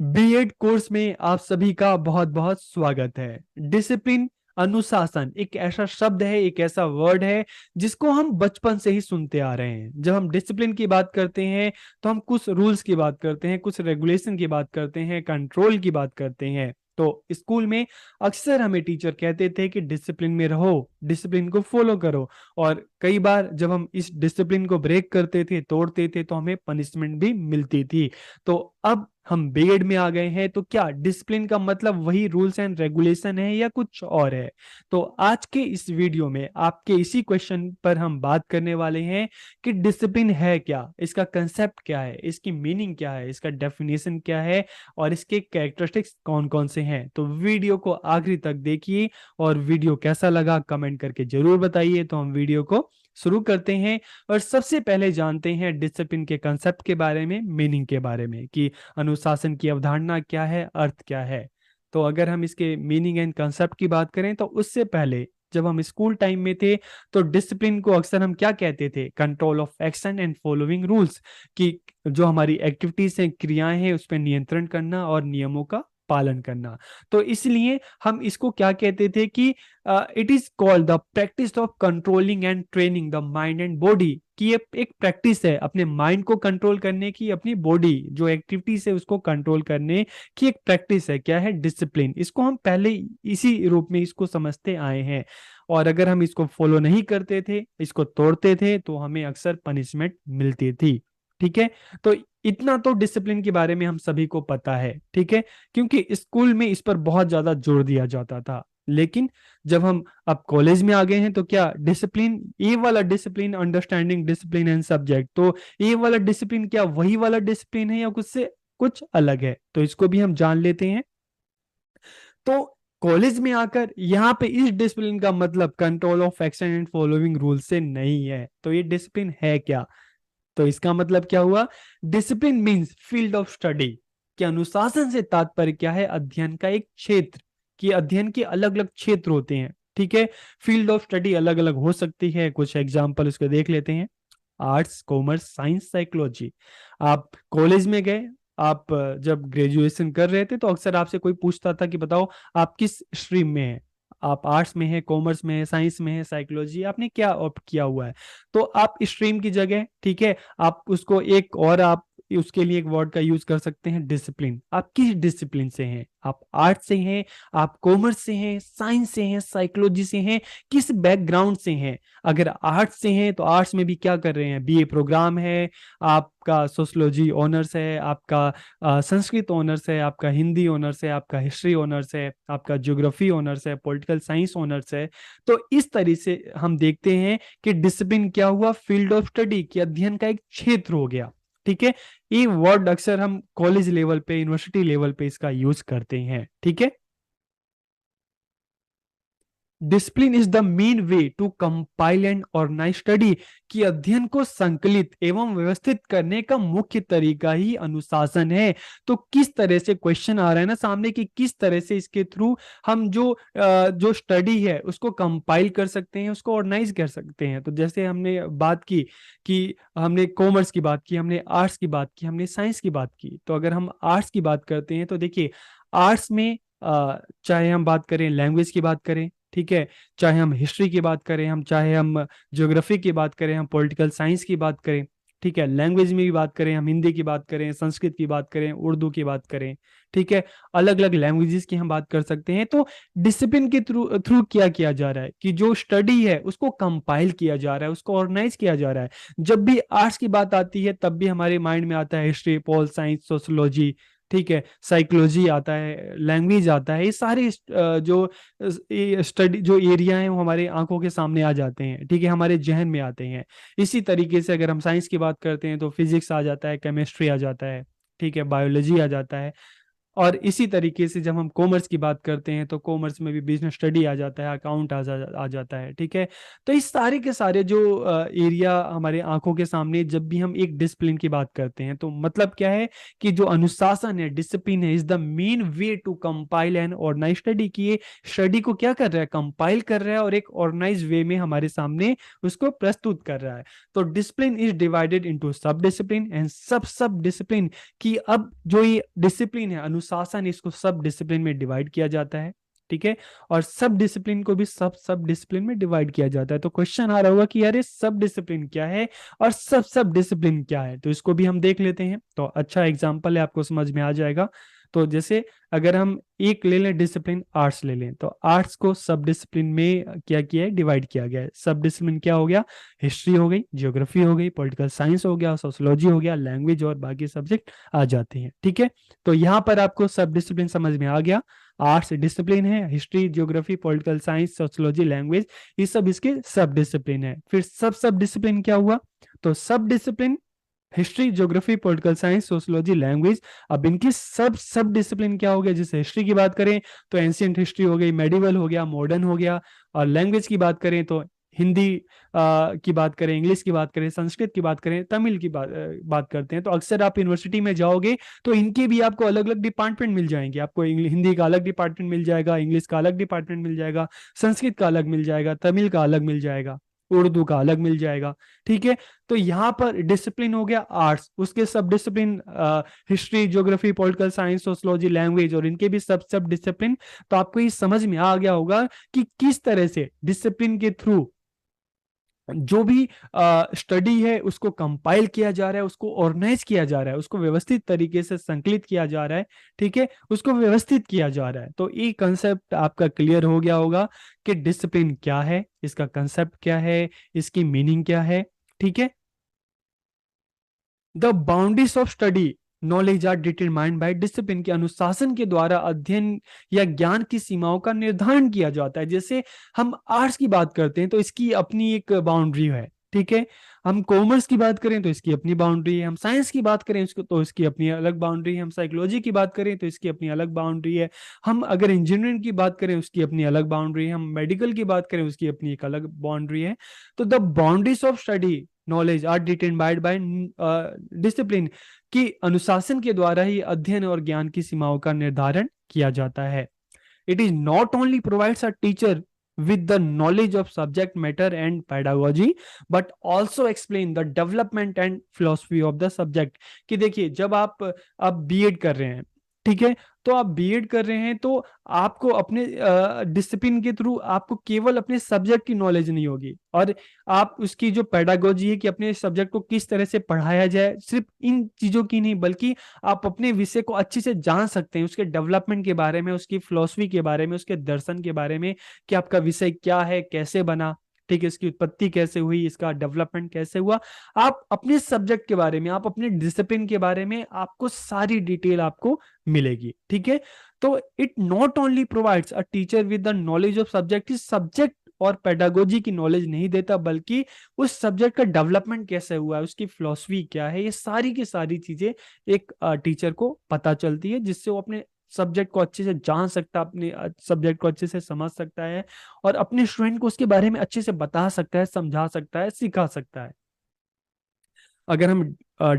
BEd course में आप सभी का बहुत बहुत स्वागत है। डिसिप्लिन, अनुशासन एक ऐसा शब्द है, एक ऐसा वर्ड है जिसको हम बचपन से ही सुनते आ रहे हैं। जब हम डिसिप्लिन की बात करते हैं तो हम कुछ रूल्स की बात करते हैं, कुछ रेगुलेशन की बात करते हैं, कंट्रोल की बात करते हैं। तो स्कूल में अक्सर हमें टीचर कहते थे कि डिसिप्लिन में रहो, डिसिप्लिन को फॉलो करो। और कई बार जब हम इस डिसिप्लिन को ब्रेक करते थे, तोड़ते थे, तो हमें पनिशमेंट भी मिलती थी। तो अब हम बीएड में आ गए हैं, तो क्या डिसिप्लिन का मतलब वही रूल्स एंड रेगुलेशन है या कुछ और है? तो आज के इस वीडियो में आपके इसी क्वेश्चन पर हम बात करने वाले हैं कि डिसिप्लिन है क्या, इसका कंसेप्ट क्या है, इसकी मीनिंग क्या है, इसका डेफिनेशन क्या है और इसके कैरेक्टरिस्टिक्स कौन कौन से हैं। तो वीडियो को आखिरी तक देखिए और वीडियो कैसा लगा कमेंट करके जरूर बताइए। तो हम वीडियो को शुरू करते हैं और सबसे पहले जानते हैं डिसिप्लिन के कंसेप्ट के बारे में, मीनिंग के बारे में कि अनुशासन की अवधारणा क्या है, अर्थ क्या है। तो अगर हम इसके मीनिंग एंड कंसेप्ट की बात करें तो उससे पहले जब हम स्कूल टाइम में थे तो डिसिप्लिन को अक्सर हम क्या कहते थे? Control of action and following rules, कि जो हमारी एक्टिविटीज हैं, क्रियाएं हैं, उस पर नियंत्रण करना और नियमों का पालन करना। तो इसलिए हम इसको क्या कहते थे कि it is called the practice of controlling and training the mind and body, कि ये एक प्रैक्टिस है अपने माइंड को कंट्रोल करने की, अपनी बॉडी जो एक्टिविटीज है उसको कंट्रोल करने की एक प्रैक्टिस है। क्या है? डिसिप्लिन। इसको हम पहले इसी रूप में इसको समझते आए हैं। और अगर हम इसको फॉलो नहीं करते थे, इसको तोड़ते थे, तो हमें अक्सर पनिशमेंट मिलती थी। ठीक है। तो इतना तो डिसिप्लिन के बारे में हम सभी को पता है। ठीक है, क्योंकि स्कूल में इस पर बहुत ज्यादा जोर दिया जाता था। लेकिन जब हम अब कॉलेज में आ गए हैं तो क्या डिसिप्लिन, ये वाला discipline, understanding discipline and subject, तो ये वाला डिसिप्लिन क्या वही वाला डिसिप्लिन है या कुछ से कुछ अलग है? तो इसको भी हम जान लेते हैं। तो कॉलेज में आकर यहाँ पे इस डिसिप्लिन का मतलब control of action and following rule से नहीं है। तो ये डिसिप्लिन है क्या? तो इसका मतलब क्या हुआ? Discipline means field of study. कि अनुशासन से तात्पर्य क्या है? अध्ययन का एक क्षेत्र। कि अध्ययन के अलग अलग क्षेत्र होते हैं। ठीक है। फील्ड ऑफ स्टडी अलग अलग हो सकती है, कुछ एग्जांपल उसको देख लेते हैं। Arts, commerce, science, psychology. आप कॉलेज में गए, आप जब ग्रेजुएशन कर रहे थे तो अक्सर आपसे कोई पूछता था कि बताओ आप किस स्ट्रीम में हैं, आप आर्ट्स में है, कॉमर्स में है, साइंस में है, साइकोलॉजी, आपने क्या ऑप्ट किया हुआ है? तो आप स्ट्रीम की जगह, ठीक है, आप उसको एक और आप उसके लिए एक वर्ड का यूज कर सकते हैं, डिसिप्लिन। आप किस डिसिप्लिन से हैं? आप आर्ट्स से हैं, आप कॉमर्स से हैं, साइंस से हैं, साइकोलॉजी से हैं, किस बैकग्राउंड से हैं? अगर आर्ट्स से हैं तो आर्ट्स में भी क्या कर रहे हैं? बीए प्रोग्राम है, आपका सोशलॉजी ऑनर्स है, आपका संस्कृत ऑनर्स है, आपका हिंदी ऑनर्स है, आपका हिस्ट्री ऑनर्स है, आपका ज्योग्राफी ऑनर्स है, पॉलिटिकल साइंस ऑनर्स है। तो इस तरह से हम देखते हैं कि डिसिप्लिन क्या हुआ? फील्ड ऑफ स्टडी, की अध्ययन का एक क्षेत्र हो गया। ठीक है। ये वर्ड अक्सर हम कॉलेज लेवल पे, यूनिवर्सिटी लेवल पे इसका यूज करते हैं। ठीक है। Discipline is the main way to compile and organise study, कि अध्ययन को संकलित एवं व्यवस्थित करने का मुख्य तरीका ही अनुशासन है। तो किस तरह से क्वेश्चन आ रहा है ना सामने, कि किस तरह से इसके थ्रू हम जो स्टडी है उसको कंपाइल कर सकते हैं, उसको ऑर्गेनाइज कर सकते हैं। तो जैसे हमने बात की कि हमने कॉमर्स की बात की, हमने आर्ट्स की बात की, हमने साइंस की बात की। तो अगर हम आर्ट्स की बात करते हैं तो देखिए, आर्ट्स में चाहे हम बात करें लैंग्वेज की बात करें, ठीक है, चाहे हम हिस्ट्री की बात करें, हम चाहे हम ज्योग्राफी की बात करें, हम पॉलिटिकल साइंस की बात करें, ठीक है, लैंग्वेज में भी बात करें, हम हिंदी की बात करें, संस्कृत की बात करें, उर्दू की बात करें, ठीक है, अलग अलग लैंग्वेजेस की हम बात कर सकते हैं। तो डिसिप्लिन के थ्रू थ्रू क्या किया जा रहा है कि जो स्टडी है उसको कंपाइल किया जा रहा है, उसको ऑर्गेनाइज किया जा रहा है। जब भी आर्ट्स की बात आती है तब भी हमारे माइंड में आता है हिस्ट्री, पॉल साइंस, सोशोलॉजी, ठीक है, साइकोलॉजी आता है, लैंग्वेज आता है। ये सारे जो स्टडी जो एरिया है वो हमारे आंखों के सामने आ जाते हैं, ठीक है, हमारे जहन में आते हैं। इसी तरीके से अगर हम साइंस की बात करते हैं तो फिजिक्स आ जाता है, केमिस्ट्री आ जाता है, ठीक है, बायोलॉजी आ जाता है। और इसी तरीके से जब हम कॉमर्स की बात करते हैं तो कॉमर्स में भी बिजनेस स्टडी आ जाता है, अकाउंट आ जाता है, ठीक है। तो इस सारे के सारे जो एरिया हमारे आंखों के सामने, जब भी हम एक डिसिप्लिन की बात करते हैं तो मतलब क्या है कि जो अनुशासन है, डिसिप्लिन है, is the main way to compile and organise study. की ये स्टडी को क्या कर रहा है, कंपाइल कर रहा है और एक ऑर्गेनाइज वे में हमारे सामने उसको प्रस्तुत कर रहा है। तो डिसिप्लिन इज डिवाइडेड इनटू सब डिसिप्लिन एंड सब डिसिप्लिन कि अब जो ये डिसिप्लिन है, अनुशासन, इसको सब डिसिप्लिन में डिवाइड किया जाता है, ठीक है। और सब डिसिप्लिन को भी सब डिसिप्लिन में डिवाइड किया जाता है। तो क्वेश्चन आ रहा होगा कि यार ये सब डिसिप्लिन क्या है और सब डिसिप्लिन क्या है, तो इसको भी हम देख लेते हैं। तो अच्छा एग्जांपल है, आपको समझ में आ जाएगा। तो जैसे अगर हम एक ले लें डिसिप्लिन, आर्ट्स ले लें, तो आर्ट्स को सब डिसिप्लिन में क्या किया है, डिवाइड किया गया है। सब डिसिप्लिन क्या हो गया, हिस्ट्री हो गई, ज्योग्राफी हो गई, पॉलिटिकल साइंस हो गया, सोशियोलॉजी हो गया, लैंग्वेज और बाकी सब्जेक्ट आ जाते हैं, ठीक है। तो यहाँ पर आपको सब डिसिप्लिन समझ में आ गया। आर्ट्स डिसिप्लिन है, history, geography, political science, sociology, language, ये सब इसके सब डिसिप्लिन है। फिर सब डिसिप्लिन क्या हुआ, तो सब discipline history, geography, political science, sociology, language. अब इनकी सब डिसिप्लिन क्या हो गया, जैसे हिस्ट्री की बात करें तो एंशियंट हिस्ट्री हो गई, मेडिवल हो गया, मॉडर्न हो गया। और लैंग्वेज की बात करें तो हिंदी की बात करें, इंग्लिश की बात करें, संस्कृत की बात करें, तमिल की बात करते हैं। तो अक्सर आप यूनिवर्सिटी में जाओगे तो इनके भी आपको अलग अलग डिपार्टमेंट मिल जाएंगे। आपको हिंदी का अलग डिपार्टमेंट मिल जाएगा, इंग्लिश का अलग डिपार्टमेंट मिल जाएगा, संस्कृत का अलग मिल जाएगा, तमिल का अलग मिल जाएगा, उर्दू का अलग मिल जाएगा, ठीक है। तो यहाँ पर डिसिप्लिन हो गया आर्ट्स, उसके सब discipline history, geography, political science, sociology, language, और इनके भी सब डिसिप्लिन। तो आपको ये समझ में आ गया होगा कि किस तरह से डिसिप्लिन के थ्रू जो भी स्टडी है उसको कंपाइल किया जा रहा है, उसको ऑर्गेनाइज किया जा रहा है, उसको व्यवस्थित तरीके से संकलित किया जा रहा है, ठीक है, उसको व्यवस्थित किया जा रहा है। तो ये कंसेप्ट आपका क्लियर हो गया होगा कि डिसिप्लिन क्या है, इसका कंसेप्ट क्या है, इसकी मीनिंग क्या है, ठीक है। The boundaries of study knowledge are determined by discipline, के अनुशासन के द्वारा अध्ययन या ज्ञान की सीमाओं का निर्धारण किया जाता है। जैसे हम आर्ट्स की बात करते हैं तो इसकी अपनी एक बाउंड्री है, ठीक है। हम कॉमर्स की बात करें तो इसकी अपनी बाउंड्री है, हम साइंस की बात करें इसको तो इसकी अपनी अलग बाउंड्री है, हम साइकोलॉजी की बात करें तो इसकी अपनी अलग बाउंड्री है, हम अगर इंजीनियरिंग की बात करें उसकी अपनी अलग बाउंड्री है, हम मेडिकल की बात करें उसकी अपनी एक अलग बाउंड्री है। तो the boundaries of study knowledge are determined by discipline, कि अनुशासन के द्वारा ही अध्ययन और ज्ञान की सीमाओं का निर्धारण किया जाता है। It is not only provides a teacher with the knowledge of subject matter and pedagogy but also explain the development and philosophy of the subject। कि देखिए जब आप बीएड कर रहे हैं, ठीक है, तो आप बीएड कर रहे हैं तो आपको अपने डिसिप्लिन के थ्रू आपको केवल अपने सब्जेक्ट की नॉलेज नहीं होगी, और आप उसकी जो पेडागोजी है कि अपने सब्जेक्ट को किस तरह से पढ़ाया जाए, सिर्फ इन चीजों की नहीं बल्कि आप अपने विषय को अच्छे से जान सकते हैं, उसके डेवलपमेंट के बारे में, उसकी फिलॉसफी के बारे में, उसके दर्शन के बारे में कि आपका विषय क्या है, कैसे बना, ठीक है, इसकी उत्पत्ति कैसे हुई, इसका डेवलपमेंट कैसे हुआ। आप अपने सब्जेक्ट के बारे में, आप अपने डिसिप्लिन के बारे में आपको सारी डिटेल आपको मिलेगी, ठीक है। तो it not only provides a teacher with the knowledge of subject, इस सब्जेक्ट और पेडागोजी की नॉलेज नहीं देता बल्कि उस सब्जेक्ट का डेवलपमेंट कैसे हुआ है, उसकी फिलॉसफी क्या है, ये सारी की सारी चीजें एक टीचर को पता चलती है, जिससे वो अपने सब्जेक्ट को अच्छे से जान सकता है, अपने सब्जेक्ट को अच्छे से समझ सकता है और अपने स्टूडेंट को उसके बारे में अच्छे से बता सकता है, समझा सकता है, सिखा सकता है। अगर हम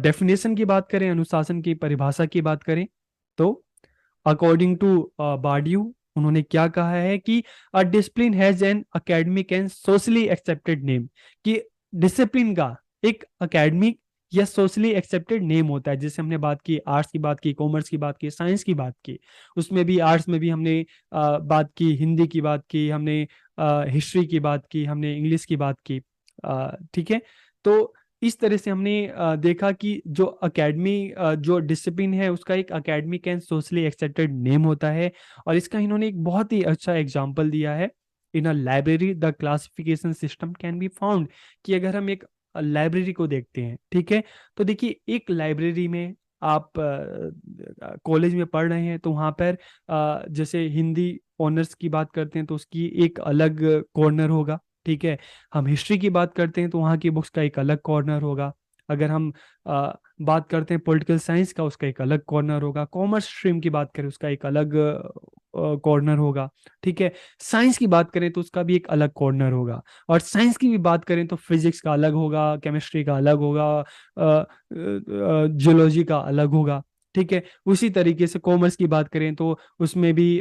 डेफिनेशन की बात करें, अनुशासन की परिभाषा की बात करें, तो अकॉर्डिंग टू बार्डियू, उन्होंने क्या कहा है कि a discipline has an academic and socially accepted name, कि डिसिप्लिन का एक एकेडमिक या सोशली एक्सेप्टेड नेम होता है। जैसे हमने बात की, आर्ट्स की बात की, कॉमर्स की बात की, साइंस की बात की, उसमें भी आर्ट्स में भी हमने बात की, हिंदी की बात की, हमने हिस्ट्री की बात की, हमने इंग्लिश की बात की, ठीक है। तो इस तरह से हमने देखा कि जो अकेडमी जो डिसिप्लिन है उसका एक academic and socially accepted name होता है। और इसका इन्होंने एक बहुत ही अच्छा एग्जांपल दिया है, in a library the classification system can be found, कि अगर हम एक लाइब्रेरी को देखते हैं, ठीक है, तो देखिए एक लाइब्रेरी में आप कॉलेज में पढ़ रहे हैं तो वहाँ पर जैसे हिंदी ऑनर्स की बात करते हैं तो उसकी एक अलग कॉर्नर होगा, ठीक है। हम हिस्ट्री की बात करते हैं तो वहाँ की बुक्स का एक अलग कॉर्नर होगा। अगर हम बात करते हैं पॉलिटिकल साइंस का, उसका एक अलग कॉर्नर होगा। कॉमर्स स्ट्रीम की बात करें, उसका एक अलग कॉर्नर होगा। ठीक है, साइंस की बात करें तो उसका भी एक अलग कॉर्नर होगा। और साइंस की भी बात करें तो फिजिक्स का अलग होगा, केमिस्ट्री का अलग होगा, जियोलॉजी का अलग होगा। ठीक है, उसी तरीके से कॉमर्स की बात करें तो उसमें भी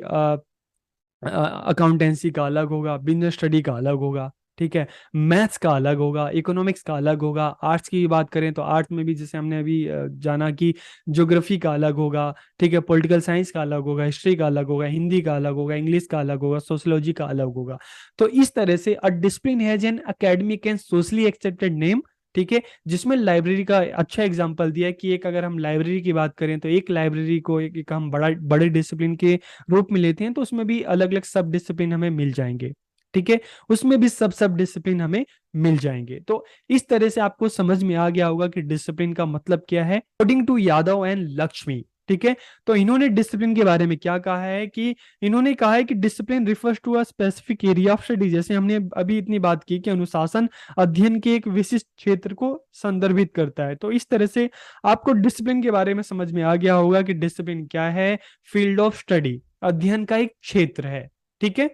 अकाउंटेंसी का अलग होगा, बिजनेस स्टडी का अलग होगा। ठीक है, मैथ्स का अलग होगा, इकोनॉमिक्स का अलग होगा। आर्ट्स की बात करें तो आर्ट्स में भी जैसे हमने अभी जाना कि ज्योग्राफी का अलग होगा। ठीक है, पॉलिटिकल साइंस का अलग होगा, हिस्ट्री का अलग होगा, हिंदी का अलग होगा, इंग्लिश का अलग होगा, सोशियोलॉजी का अलग होगा। तो इस तरह से a discipline has an academic and socially accepted name. ठीक है, जिसमें लाइब्रेरी का अच्छा एग्जांपल दिया है कि एक अगर हम लाइब्रेरी की बात करें तो एक लाइब्रेरी को एक हम बड़े डिसिप्लिन के रूप में लेते हैं, तो उसमें भी अलग अलग सब डिसिप्लिन हमें मिल जाएंगे। ठीक है, उसमें भी सब सब डिसिप्लिन हमें मिल जाएंगे। तो इस तरह से आपको समझ में आ गया होगा कि डिसिप्लिन का मतलब क्या है according to Yadav and Lakshmi. ठीक है, तो इन्होंने डिसिप्लिन के बारे में क्या कहा है कि इन्होंने कहा है कि discipline refers to a specific area of study. जैसे हमने अभी इतनी बात की कि अनुशासन अध्ययन के एक विशिष्ट क्षेत्र को संदर्भित करता है। तो इस तरह से आपको डिसिप्लिन के बारे में समझ में आ गया होगा कि डिसिप्लिन क्या है, फील्ड ऑफ स्टडी, अध्ययन का एक क्षेत्र है। ठीक है,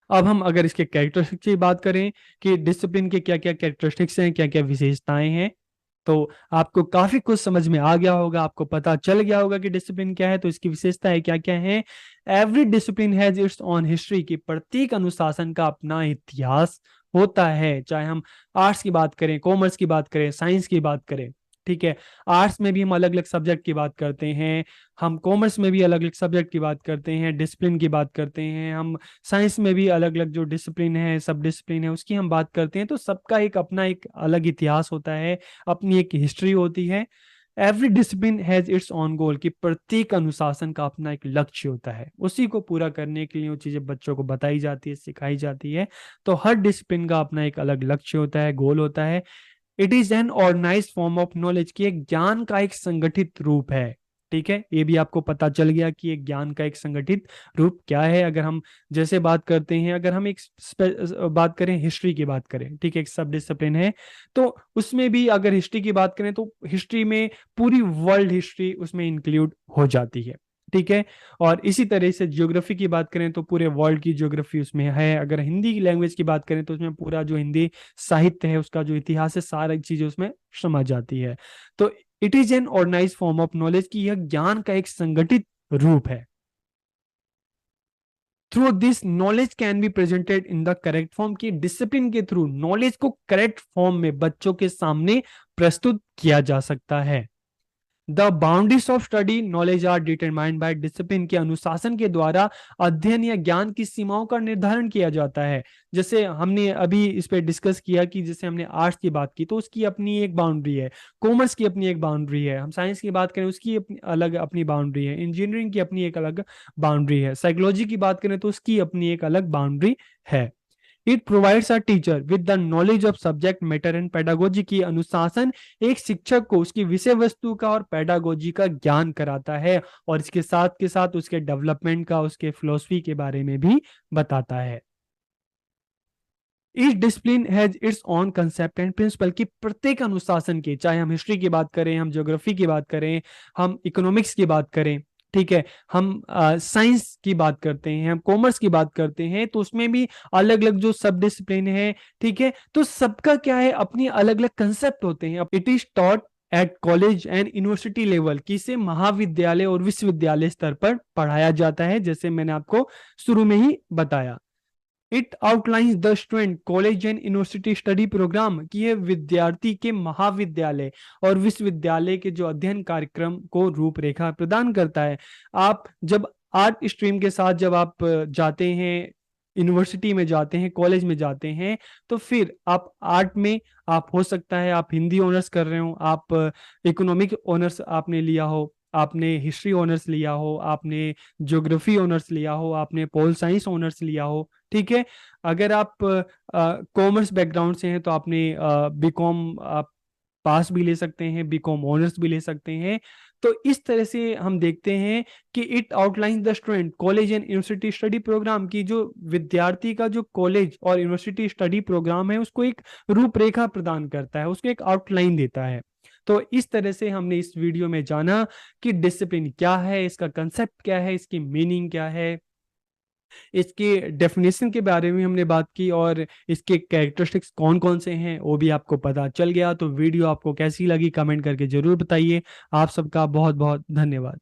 अब हम अगर इसके कैरेक्टरिस्टिक्स की बात करें कि डिसिप्लिन के क्या क्या कैरेक्टरिस्टिक्स हैं, क्या क्या विशेषताएं हैं, तो आपको काफी कुछ समझ में आ गया होगा, आपको पता चल गया होगा कि डिसिप्लिन क्या है। तो इसकी विशेषताएं क्या क्या हैं? Every discipline has its on history, की प्रत्येक अनुशासन का अपना इतिहास होता है। चाहे हम आर्ट्स की बात करें, कॉमर्स की बात करें, साइंस की बात करें। ठीक है, आर्ट्स में भी हम अलग अलग सब्जेक्ट की बात करते हैं, हम कॉमर्स में भी अलग अलग सब्जेक्ट की बात करते हैं, डिसिप्लिन की बात करते हैं, हम साइंस में भी अलग अलग जो डिसिप्लिन है, सब डिसिप्लिन है, उसकी हम बात करते हैं। तो सबका एक अपना एक अलग इतिहास होता है, अपनी एक हिस्ट्री होती है। Every discipline has its own goal, कि प्रत्येक अनुशासन का अपना एक लक्ष्य होता है, उसी को पूरा करने के लिए वो चीजें बच्चों को बताई जाती है, सिखाई जाती है। तो हर डिसिप्लिन का अपना एक अलग लक्ष्य होता है, गोल होता है। It is an organised form of knowledge, की एक ज्ञान का एक संगठित रूप है। ठीक है, ये भी आपको पता चल गया कि एक ज्ञान का एक संगठित रूप क्या है। अगर हम जैसे बात करते हैं, अगर हम एक बात करें, हिस्ट्री की बात करें, ठीक है, एक सब डिसिप्लिन है, तो उसमें भी अगर हिस्ट्री की बात करें तो हिस्ट्री में पूरी वर्ल्ड हिस्ट्री उसमें इंक्लूड हो जाती है। ठीक है, और इसी तरह से ज्योग्राफी की बात करें तो पूरे वर्ल्ड की ज्योग्राफी उसमें है। अगर हिंदी की लैंग्वेज की बात करें तो उसमें पूरा जो हिंदी साहित्य है, उसका जो इतिहास है, सारी चीजें उसमें समझ जाती है। तो it is an organise form of knowledge, की यह ज्ञान का एक संगठित रूप है। Through this knowledge can be presented in the correct form, की डिसिप्लिन के थ्रू नॉलेज को करेक्ट फॉर्म में बच्चों के सामने प्रस्तुत किया जा सकता है। The boundaries of study knowledge are determined by discipline, के अनुशासन के द्वारा अध्ययन या ज्ञान की सीमाओं का निर्धारण किया जाता है। जैसे हमने अभी इस पे डिस्कस किया कि जैसे हमने आर्ट्स की बात की तो उसकी अपनी एक बाउंड्री है, कॉमर्स की अपनी एक बाउंड्री है, हम साइंस की बात करें उसकी अपनी अलग अपनी बाउंड्री है, इंजीनियरिंग की अपनी एक अलग बाउंड्री है, साइकोलॉजी की बात करें तो उसकी अपनी एक अलग बाउंड्री है। It provides a teacher with the knowledge of subject matter and pedagogy, की अनुशासन एक शिक्षक को उसकी विषय वस्तु का और पेडागोजी का ज्ञान कराता है, और इसके साथ के साथ उसके डेवलपमेंट का, उसके फिलोसफी के बारे में भी बताता है। Each discipline has its own concept and principle, की प्रत्येक अनुशासन के, चाहे हम हिस्ट्री की बात करें, हम ज्योग्राफी की बात करें, हम इकोनॉमिक्स की बात करें, ठीक है, हम साइंस की बात करते हैं, हम कॉमर्स की बात करते हैं, तो उसमें भी अलग अलग जो सब डिसिप्लिन है, ठीक है, तो सबका क्या है, अपनी अलग अलग कंसेप्ट होते हैं। It is taught at college and university level, की से महाविद्यालय और विश्वविद्यालय स्तर पर पढ़ाया जाता है, जैसे मैंने आपको शुरू में ही बताया। It outlines the student college and university study programme, की ये विद्यार्थी के महाविद्यालय और विश्वविद्यालय के जो अध्ययन कार्यक्रम को रूपरेखा प्रदान करता है। आप जब आर्ट स्ट्रीम के साथ जब आप जाते हैं, यूनिवर्सिटी में जाते हैं, कॉलेज में जाते हैं, तो फिर आप आर्ट में, आप हो सकता है आप हिंदी ऑनर्स कर रहे हो, आप इकोनॉमिक ऑनर्स आपने लिया हो, आपने हिस्ट्री ऑनर्स लिया हो, आपने ज्योग्राफी ऑनर्स लिया हो, आपने पोल साइंस ऑनर्स लिया हो। ठीक है, अगर आप कॉमर्स बैकग्राउंड से हैं तो आपने बीकॉम आप पास भी ले सकते हैं, बीकॉम ऑनर्स भी ले सकते हैं। तो इस तरह से हम देखते हैं कि it outline the student college and university study programme की, जो विद्यार्थी का जो कॉलेज और यूनिवर्सिटी स्टडी प्रोग्राम है उसको एक रूपरेखा प्रदान करता है, उसको एक आउटलाइन देता है। तो इस तरह से हमने इस वीडियो में जाना कि डिसिप्लिन क्या है, इसका कंसेप्ट क्या है, इसकी मीनिंग क्या है, इसकी डेफिनेशन के बारे में हमने बात की, और इसके कैरेक्टरिस्टिक्स कौन कौन से हैं वो भी आपको पता चल गया। तो वीडियो आपको कैसी लगी कमेंट करके जरूर बताइए। आप सबका बहुत बहुत धन्यवाद।